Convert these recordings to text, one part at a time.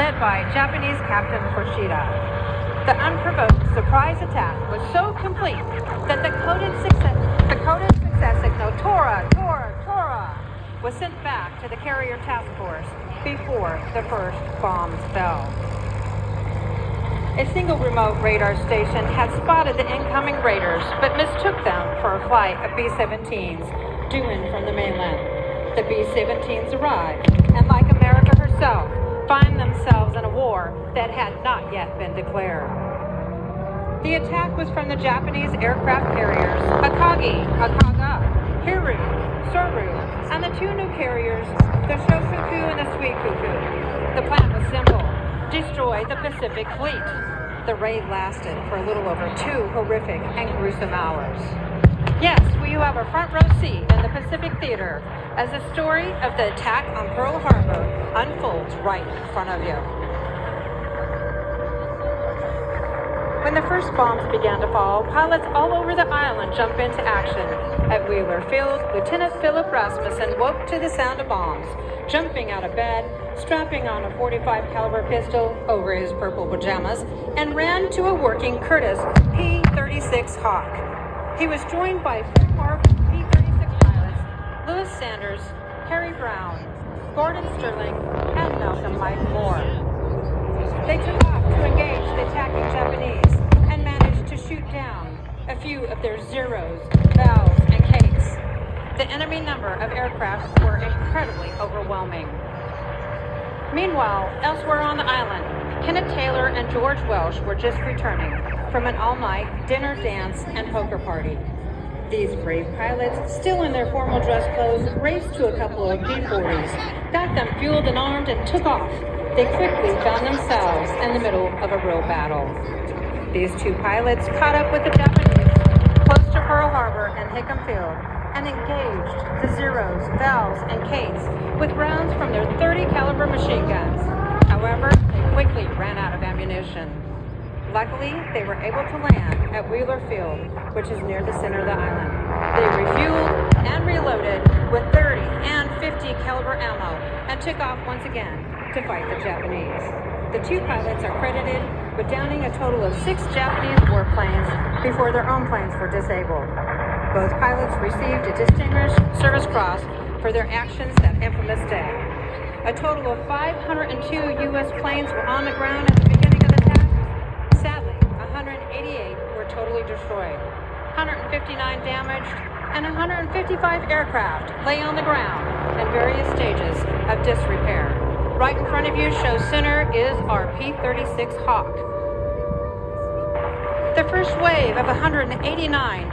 led by Japanese Captain Fushida. The unprovoked surprise attack was so complete that the coded success signal Tora, Tora, Tora was sent back to the carrier task force before the first bombs fell. A single remote radar station had spotted the incoming raiders, but mistook them for a flight of B-17s due in from the mainland. The B-17s arrived, and like America herself, find themselves in a war that had not yet been declared. The attack was from the Japanese aircraft carriers Akagi, Akaga, Hiru, Soru, and the two new carriers, the Shofuku and the Suikuku. The plan was simple: destroy the Pacific Fleet. The raid lasted for a little over 2 horrific and gruesome hours. Yes, you have a front row seat in the Pacific Theater as the story of the attack on Pearl Harbor unfolds right in front of you. When the first bombs began to fall, pilots all over the island jumped into action. At Wheeler Field, Lieutenant Philip Rasmussen woke to the sound of bombs, jumping out of bed, strapping on a .45 caliber pistol over his purple pajamas, and ran to a working Curtiss P-36 Hawk. He was joined by 4 P-36 pilots, Lewis Sanders, Harry Brown, Gordon Sterling, and Malcolm Mike Moore. They took off to engage the attacking Japanese and managed to shoot down a few of their Zeros, Vals, and Kates. The enemy number of aircraft were incredibly overwhelming. Meanwhile, elsewhere on the island, Kenneth Taylor and George Welsh were just returning from an all-night dinner, dance, and poker party. These brave pilots, still in their formal dress clothes, raced to a couple of B-40s, got them fueled and armed, and took off. They quickly found themselves in the middle of a real battle. These 2 pilots caught up with the Japanese close to Pearl Harbor and Hickam Field and engaged the Zeros, Vals, and Kates with rounds from their .30 caliber machine guns. However, they quickly ran out of ammunition. Luckily, they were able to land at Wheeler Field, which is near the center of the island. They refueled and reloaded with .30 and .50 caliber ammo and took off once again to fight the Japanese. The 2 pilots are credited with downing a total of 6 Japanese warplanes before their own planes were disabled. Both pilots received a Distinguished Service Cross for their actions that infamous day. A total of 502 U.S. planes were on the ground at the beginning of the attack. Sadly, 188 were totally destroyed, 159 damaged, and 155 aircraft lay on the ground in various stages of disrepair. Right in front of you, show center, is our P-36 Hawk. The first wave of 189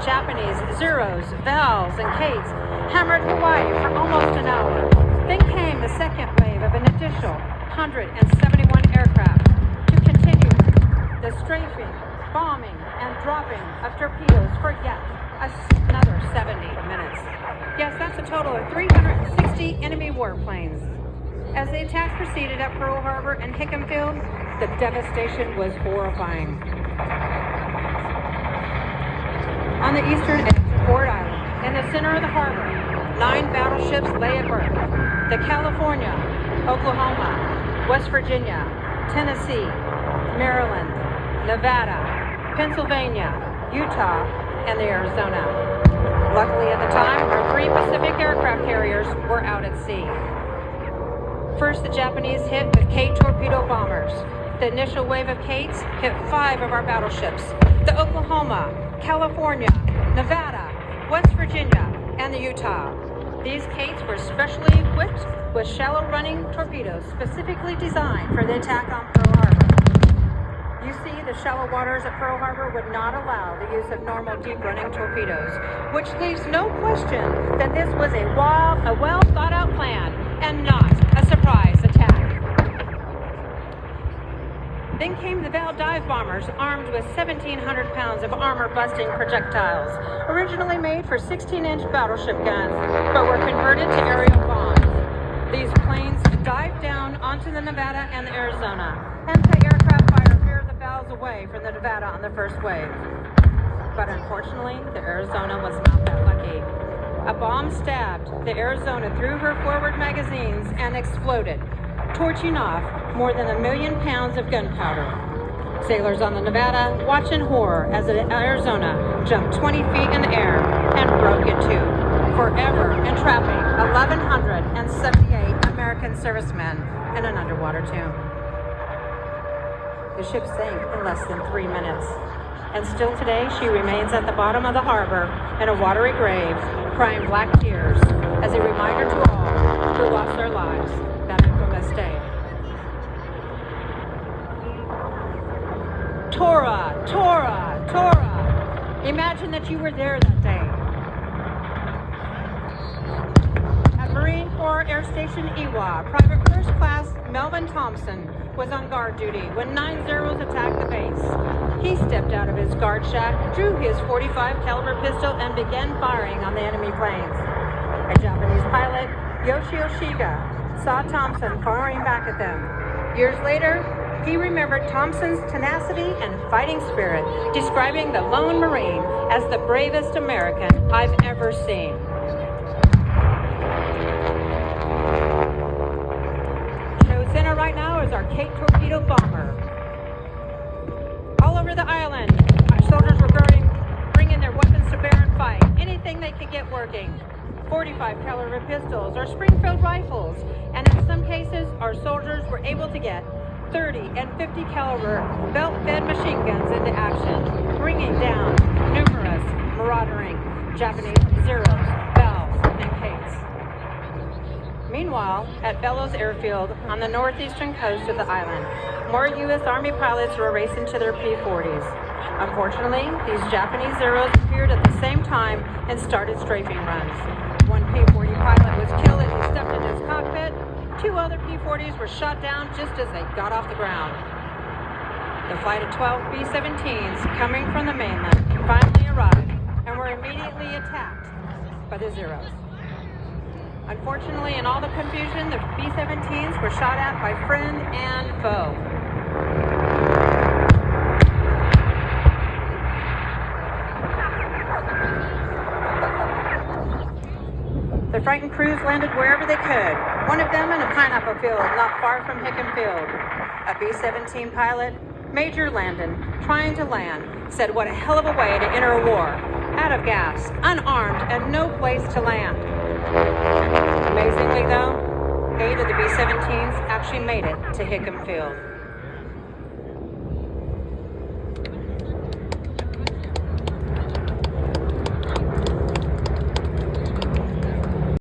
Japanese Zeros, Vals, and Kates hammered Hawaii for almost an hour. Then came the second wave of an additional 171 aircraft to continue the strafing, bombing, and dropping of torpedoes for yet another 70 minutes. Yes, that's a total of 360 enemy warplanes. As the attack proceeded at Pearl Harbor and Hickam Field, the devastation was horrifying. On the eastern edge of Ford Island, in the center of the harbor, 9 battleships lay at berth. The California, Oklahoma, West Virginia, Tennessee, Maryland, Nevada, Pennsylvania, Utah, and the Arizona. Luckily at the time, our 3 Pacific aircraft carriers were out at sea. First, the Japanese hit with Kate torpedo bombers. The initial wave of Kates hit 5 of our battleships: the Oklahoma, California, Nevada, West Virginia, and the Utah. These Kates were specially equipped with shallow-running torpedoes specifically designed for the attack on Pearl Harbor. You see, the shallow waters at Pearl Harbor would not allow the use of normal deep-running torpedoes, which leaves no question that this was a well-thought-out plan and not a surprise attack. Then came the Val dive bombers, armed with 1,700 pounds of armor-busting projectiles, originally made for 16-inch battleship guns, but were converted to aerial bombs. These planes dived down onto the Nevada and the Arizona, and the aircraft fire veered the Vals away from the Nevada on the first wave. But unfortunately, the Arizona was not that lucky. A bomb stabbed the Arizona through her forward magazines and exploded, torching off more than 1 million pounds of gunpowder. Sailors on the Nevada watched in horror as the Arizona jumped 20 feet in the air and broke in two, forever entrapping 1,178 American servicemen in an underwater tomb. The ship sank in less than 3 minutes, and still today she remains at the bottom of the harbor in a watery grave, crying black tears as a reminder to all who lost their lives that infamous day. Torah, Torah, Torah. Imagine that you were there that day. At Marine Corps Air Station Iwa, Private First Class Melvin Thompson was on guard duty when 9 Zeros attacked the base. He stepped out of his guard shack, drew his .45 caliber pistol, and began firing on the enemy planes. A Japanese pilot, Yoshio Shiga, saw Thompson firing back at them. Years later, he remembered Thompson's tenacity and fighting spirit, describing the lone Marine as the bravest American I've ever seen. Show center right now is our Cape Torpedo bomber. All over the island, our soldiers were bringing their weapons to bear and fight, anything they could get working. .45 caliber pistols or Springfield rifles, and in some cases, our soldiers were able to get 30 and 50 caliber belt-fed machine guns into action, bringing down numerous marauding Japanese Zeros, Bells, and Kates. Meanwhile, at Bellows Airfield on the northeastern coast of the island, more U.S. Army pilots were racing to their P-40s. Unfortunately, these Japanese Zeros appeared at the same time and started strafing runs. One P-40 pilot was killed as he stepped into his cockpit. 2 other P-40s were shot down just as they got off the ground. The flight of 12 B-17s coming from the mainland finally arrived and were immediately attacked by the Zeros. Unfortunately, in all the confusion, the B-17s were shot at by friend and foe. The frightened crews landed wherever they could, one of them in a pineapple field not far from Hickam Field. A B-17 pilot, Major Landon, trying to land, said what a hell of a way to enter a war, out of gas, unarmed, and no place to land. Amazingly though, 8 of the B-17s actually made it to Hickam Field.